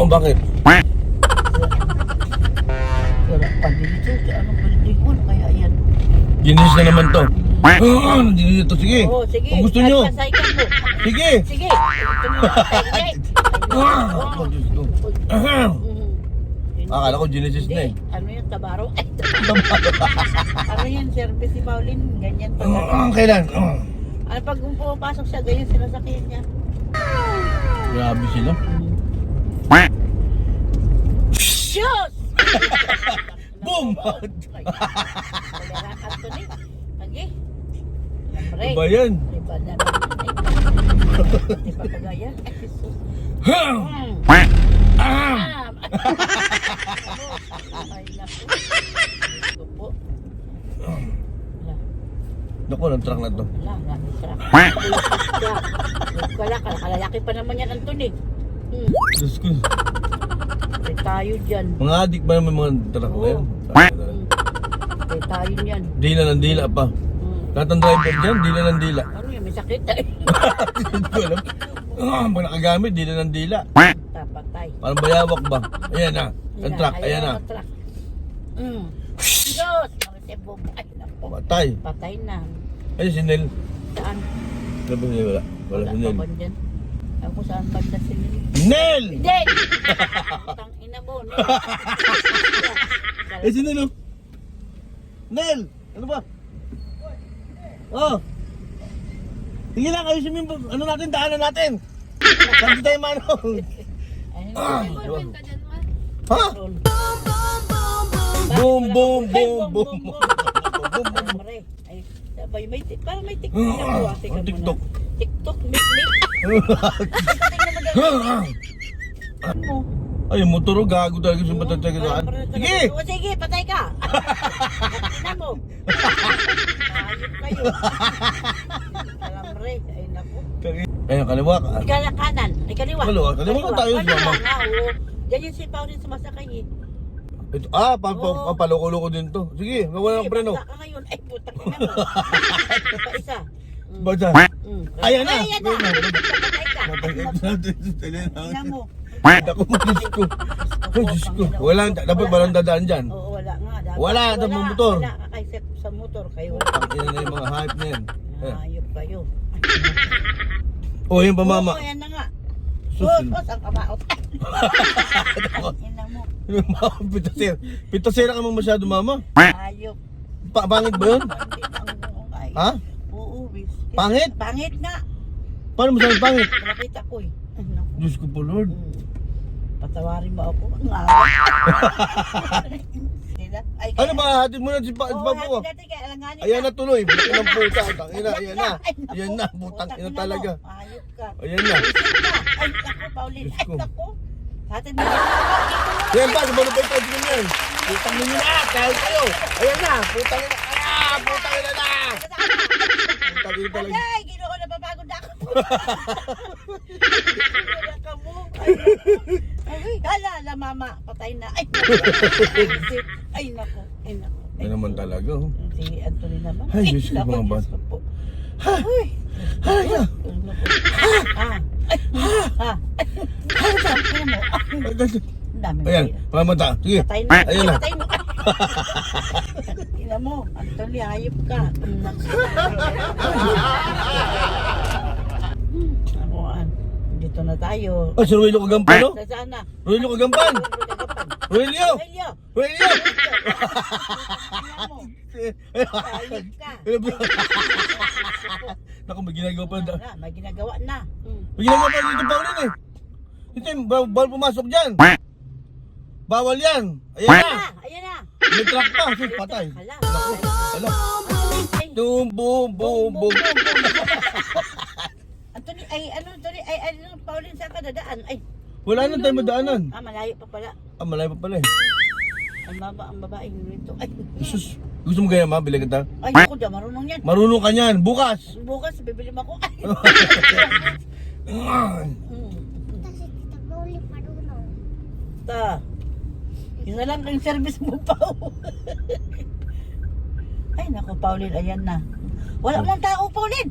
bakit? Wala pa dito. Ano pa dito? Kaya yan. Ginis na naman to. Ginis to. Sige. Oo, sige. Kung gusto nyo. Pasaykan mo. Sige. Sige. Gusto nyo. Akala ko Genesis na eh. Ano yan? Tabaro? Ano yan? Service si Pauline. Ganyan pa. Kailan? Ano pag pumapasok siya, ganyan sinasakyan niya. Grabe sila. Shoot! Boom! Kailangan to ni. Lagi. Ano ba yan? Diba na? Di ba kagaya? Ay, Jesus. Ay, naku. Ito po. Naku, ng truck na to. Wala, ng truck. Wala, kalalaki pa naman yan, Anthony. Diyos ko. May tayo dyan. Mga adik ba naman mga truck na yan? May tayo dyan. Dila ng dila pa. Lahat ng driver dyan, dila ng dila. Ano yan, may sakit eh. Hindi ko alam. Pag nakagamit, dila ng dila. Tapatay. Parang bayawak ba? Ayan na. Ang truck, ayan na. Diyos! Ay, naku. Patay. Patay na. Ay, si Nel. Saan? Sabi niya, wala. Wala si pa Nel. ba dyan? Ako saan banda si Nel? Nel! Hindi! Tang ina mo, Nel. Eh, si Nel, oh. Nel! Ano ba? Oh! Sige lang, ayusin mo yung, ano natin, daanan natin. Saan tayo manong? Ha? Boom, boom, boom, boom. Ay, sabay, parang may TikTok na po. TikTok. TikTok, mik. Ay, yung motor, gago talaga sa patatagaan. Sige! Sige, patay ka! Ina mo! Ayop kayo. Alamre, ay naku. Ayun, kaliwa ka. Kanan, ay kaliwa. Kaliwa ka tayo, mama. Ganyan si Pauline sumasakay eh. Ito, paloko-loko din to. Sige, wala ng preno. Basta ka ngayon, ay putang ina mo. Pa isa. Baja. Ayan na! Ayan na! Patay ka. Ina mo. Ako mo, Diyos ko. Ay, Diyos ko. Wala, dapat walang dadaan dyan. Oo, wala nga. Wala, dapat motor. Wala, kakaisip sa motor kayo. Pangina na yung mga hype na yan. Ayop kayo. O, yung pamama. Oo, yan na nga. Sus, Ang kamaot. Ina mo. Pitasera. Pitasera ka mo masyado, mama. Ayop. Pangit ba yun? Ha? Oo, bis. Pangit? Pangit nga. Paano mo sabi pangit? Nakita ko eh. Ay, naku. Diyos ko po, Lord. Patawarin mo ako. Ang ay, Ano ba? Hatid mo na si Papo. Ayan na tuloy. Buti ng puta. Tangina, ayan na. Ayan na. Butang ina talaga. Ayop ka. Ayan na. Ay, naku, Pauline. Ay, naku. Hatid mo. Yan ba? Sabalo pa ito. Tignan yan. Putang ninyo na. Kahit kayo. Ayan na. Putang ina. Putang ina na. Putang ina talaga. Ay, ginawa na papagod na ako. Ay, hala, mama, patay na. Ay, naku. Ay, naku. Ay, naku. Ay naman talaga. Si Anthony naman. Ay, Diyos ko, mga bata. Ay, Ay, na. Ayan. Pamata. Sige. Patay na. Ayan na. Patay mo. Ina mo, Anthony, hayop ka. Dito na tayo. Ay, si Ruelio Kagampan, no? Saan na? Ruelio Kagampan. Ruelio. Ruelio. Hayop ka. Naku, may ginagawa pa. May ginagawa na. May ginagawa pa dito, Pauline eh. Ito yung bawal pumasok dyan. Bawal yan. Ayan na. Ayan na. May truck pa. Sus, patay. Hala. Boom, boom, boom, boom. Anthony, ano, Pauline, saan ka dadaan? Ay. Wala na tayo madaanan. Malayo pa pala. Malayo pa pala eh. Ang babaeng nito. Ay. Sus, gusto mo kaya ma? Bili kita? Ay, ako dyan, marunong yan. Marunong ka niyan. Bukas. Bukas, bibili mo ako. Ay. Ta. Yun na lang ang service mo, Pao. Ay, naku, Pauline, ayan na. Wala mong tao, Pauline.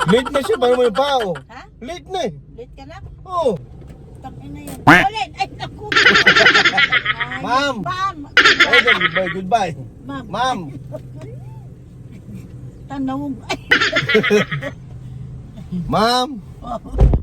Late na siya. Paano mo yung pao? Ha? Late na eh. Late ka na? Oo. putang ina yan. Ulit! Ay, naku! Ay, Ma'am! Ma'am! Ay, goodbye, goodbye. Ma'am! Ma'am! Tanong. Ay, Ma'am! oh.